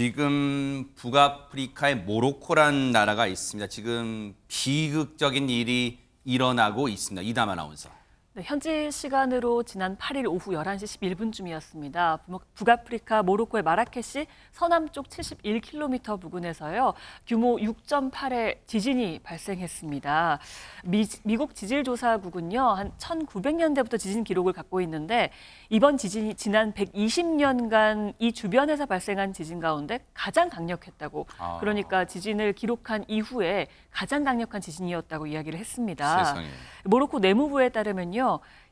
지금 북아프리카의 모로코라는 나라가 있습니다. 지금 비극적인 일이 일어나고 있습니다. 이담 아나운서. 네, 현지 시간으로 지난 8일 오후 11시 11분쯤이었습니다. 북아프리카 모로코의 마라케시 서남쪽 71km 부근에서요. 규모 6.8의 지진이 발생했습니다. 미국 지질조사국은요. 한 1900년대부터 지진 기록을 갖고 있는데 이번 지진이 지난 120년간 이 주변에서 발생한 지진 가운데 가장 강력했다고. 그러니까 지진을 기록한 이후에 가장 강력한 지진이었다고 이야기를 했습니다. 세상에. 모로코 내무부에 따르면요.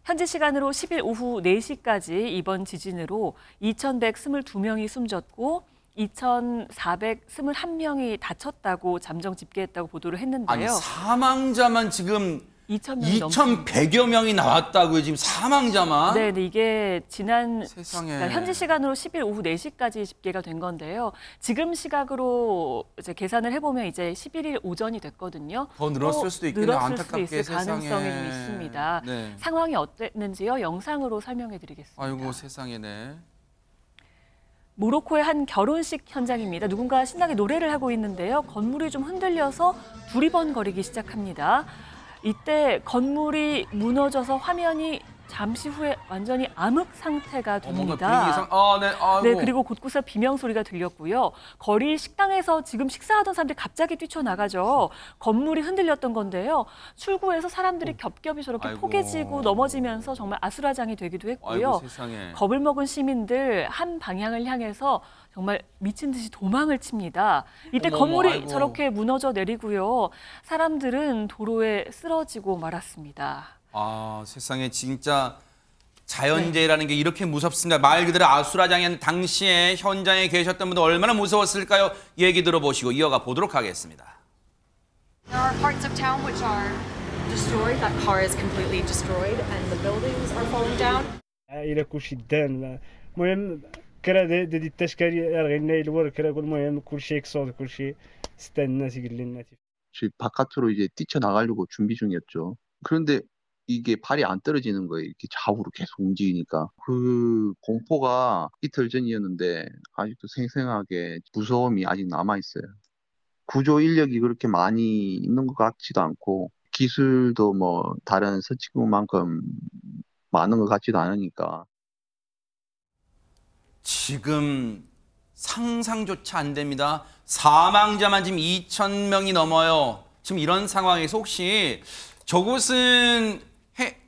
현지 시간으로 10일 오후 4시까지 이번 지진으로 2,122명이 숨졌고 2,421명이 다쳤다고 잠정 집계했다고 보도를 했는데요. 아니 사망자만 지금 2,100여 명이 나왔다고요. 지금 사망자만. 네, 이게 지난 세상에. 현지 시간으로 10일 오후 4시까지 집계가 된 건데요. 지금 시각으로 이제 계산을 해보면 이제 11일 오전이 됐거든요. 더 늘었을 수도 있겠네요. 늘었을 안타깝게 수도 있을 세상에. 가능성이 좀 있습니다. 네. 상황이 어땠는지요? 영상으로 설명해드리겠습니다. 아이고 세상에네. 모로코의 한 결혼식 현장입니다. 누군가 신나게 노래를 하고 있는데요. 건물이 좀 흔들려서 두리번거리기 시작합니다. 이때 건물이 무너져서 화면이 잠시 후에 완전히 암흑 상태가 됩니다. 네, 그리고 곳곳에 비명 소리가 들렸고요. 거리 식당에서 지금 식사하던 사람들이 갑자기 뛰쳐나가죠. 건물이 흔들렸던 건데요. 출구에서 사람들이 겹겹이 저렇게 포개지고 넘어지면서 정말 아수라장이 되기도 했고요. 아이고, 세상에. 겁을 먹은 시민들 한 방향을 향해서 정말 미친 듯이 도망을 칩니다. 이때 건물이 저렇게 무너져 내리고요. 사람들은 도로에 쓰러지고 말았습니다. 아, 세상에 진짜 자연재해라는 게 이렇게 무섭습니다. 말 그대로 아수라장에 당시에 현장에 계셨던 분들 얼마나 무서웠을까요? 얘기 들어보시고 이어가 보도록 하겠습니다. There are parts of town which are destroyed. That car is completely destroyed and the buildings are falling down. إلى كل شيء دان المهم كرا دي التشكال غينا الور كرا المهم كل شيء كسود كل شيء استنى تيقول لنا 바깥으로 이제 뛰쳐나가려고 준비 중이었죠. 그런데 이게 발이 안 떨어지는 거예요. 이렇게 좌우로 계속 움직이니까. 그 공포가 이틀 전이었는데 아직도 생생하게 무서움이 아직 남아있어요. 구조 인력이 그렇게 많이 있는 것 같지도 않고 기술도 뭐 다른 서치국만큼 많은 것 같지도 않으니까. 지금 상상조차 안 됩니다. 사망자만 지금 2,000명이 넘어요. 지금 이런 상황에서 혹시 저곳은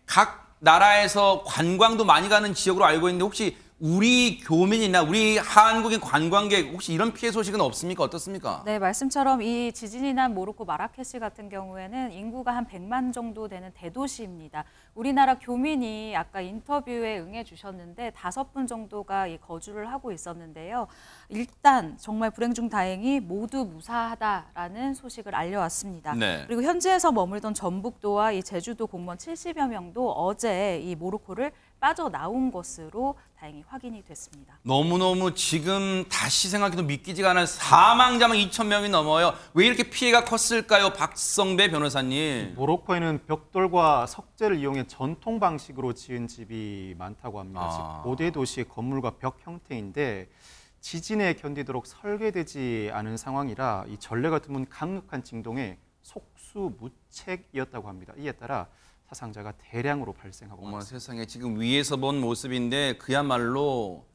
각 나라에서 관광도 많이 가는 지역으로 알고 있는데 혹시 우리 교민이나 우리 한국인 관광객 혹시 이런 피해 소식은 없습니까? 어떻습니까? 네, 말씀처럼 이 지진이 난 모로코 마라케시 같은 경우에는 인구가 한 100만 정도 되는 대도시입니다. 우리나라 교민이 아까 인터뷰에 응해 주셨는데 5분 정도가 거주를 하고 있었는데요. 일단 정말 불행 중 다행히 모두 무사하다라는 소식을 알려왔습니다. 네. 그리고 현지에서 머물던 전북도와 이 제주도 공무원 70여 명도 어제 이 모로코를 빠져나온 것으로 다행히 확인이 됐습니다. 너무너무 지금 다시 생각해도 믿기지가 않아요. 사망자만 2,000명이 넘어요. 왜 이렇게 피해가 컸을까요? 박성배 변호사님. 모로코에는 벽돌과 석재를 이용해 전통 방식으로 지은 집이 많다고 합니다. 즉 고대 도시의 건물과 벽 형태인데 지진에 견디도록 설계되지 않은 상황이라 이 전례가 드문 강력한 진동에 속수무책이었다고 합니다. 이에 따라 사상자가 대량으로 발생하고 어머 있습니다. 세상에 지금 위에서 본 모습인데 그야말로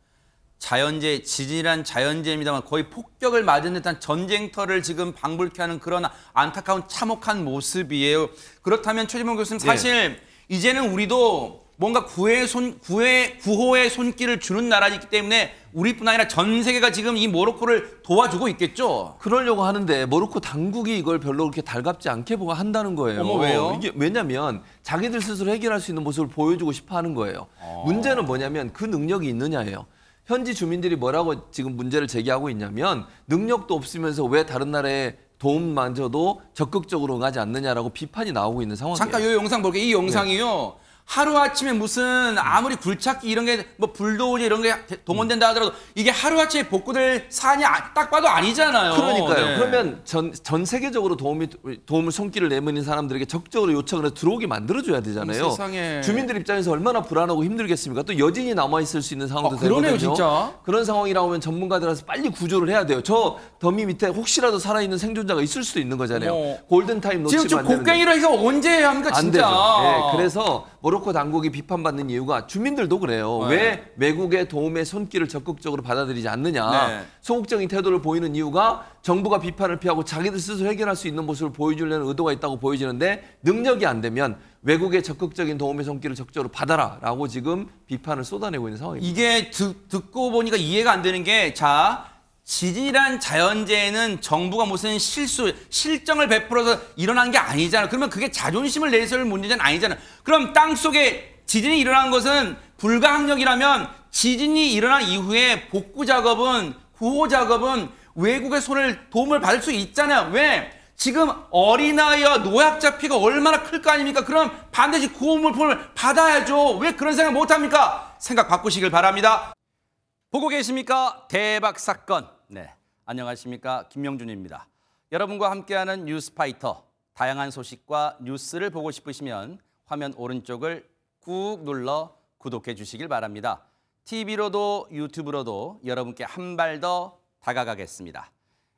자연재해, 지진이란 자연재해입니다만 거의 폭격을 맞은 듯한 전쟁터를 지금 방불케 하는 그런 안타까운 참혹한 모습이에요. 그렇다면 최진봉 교수님 사실 이제는 우리도 뭔가 구호의 손길을 주는 나라이기 때문에 우리뿐 아니라 전 세계가 지금 이 모로코를 도와주고 있겠죠? 그러려고 하는데 모로코 당국이 이걸 별로 그렇게 달갑지 않게 한다는 거예요. 어머, 왜요? 이게 왜냐면 자기들 스스로 해결할 수 있는 모습을 보여주고 싶어 하는 거예요. 문제는 뭐냐면 그 능력이 있느냐예요. 현지 주민들이 뭐라고 지금 문제를 제기하고 있냐면 능력도 없으면서 왜 다른 나라에 도움만져도 적극적으로 응하지 않느냐라고 비판이 나오고 있는 상황이에요. 잠깐 이 영상 볼게요. 이 영상이요. 하루아침에 무슨 아무리 굴착기 이런 게 뭐 불도저 이런 게 동원된다 하더라도 이게 하루아침에 복구될 사안이 딱 봐도 아니잖아요. 그러니까요. 네. 그러면 전 세계적으로 도움을 손길을 내미는 사람들에게 적극적으로 요청을 해서 들어오게 만들어줘야 되잖아요. 세상에. 주민들 입장에서 얼마나 불안하고 힘들겠습니까? 또 여진이 남아있을 수 있는 상황도 그러네요, 되거든요. 진짜. 그런 상황이라고 하면 전문가들한테 빨리 구조를 해야 돼요. 저 더미 밑에 혹시라도 살아있는 생존자가 있을 수도 있는 거잖아요. 골든타임 놓치면 지금 안 저 되는데. 곡괭이로 해서 언제 해야 합니까, 안 진짜. 되죠. 네, 그래서 모로코 당국이 비판받는 이유가 주민들도 그래요. 네. 왜 외국의 도움의 손길을 적극적으로 받아들이지 않느냐. 네. 소극적인 태도를 보이는 이유가 정부가 비판을 피하고 자기들 스스로 해결할 수 있는 모습을 보여주려는 의도가 있다고 보여지는데 능력이 안 되면 외국의 적극적인 도움의 손길을 적극적으로 받아라라고 지금 비판을 쏟아내고 있는 상황입니다. 이게 듣고 보니까 이해가 안 되는 게, 자, 지진이란 자연재해는 정부가 무슨 실정을 베풀어서 일어난 게 아니잖아요. 그러면 그게 자존심을 내세울 문제는 아니잖아요. 그럼 땅속에 지진이 일어난 것은 불가항력이라면 지진이 일어난 이후에 복구 작업은, 구호 작업은 외국의 도움을 받을 수 있잖아요. 왜? 지금 어린아이와 노약자 피가 얼마나 클 거 아닙니까? 그럼 반드시 구호물품을 받아야죠. 왜 그런 생각 못합니까? 생각 바꾸시길 바랍니다. 보고 계십니까? 대박 사건. 네, 안녕하십니까? 김명준입니다. 여러분과 함께하는 뉴스파이터. 다양한 소식과 뉴스를 보고 싶으시면 화면 오른쪽을 꾹 눌러 구독해 주시길 바랍니다. TV로도 유튜브로도 여러분께 한 발 더 다가가겠습니다.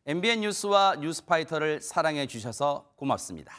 MBN 뉴스와 뉴스파이터를 사랑해 주셔서 고맙습니다.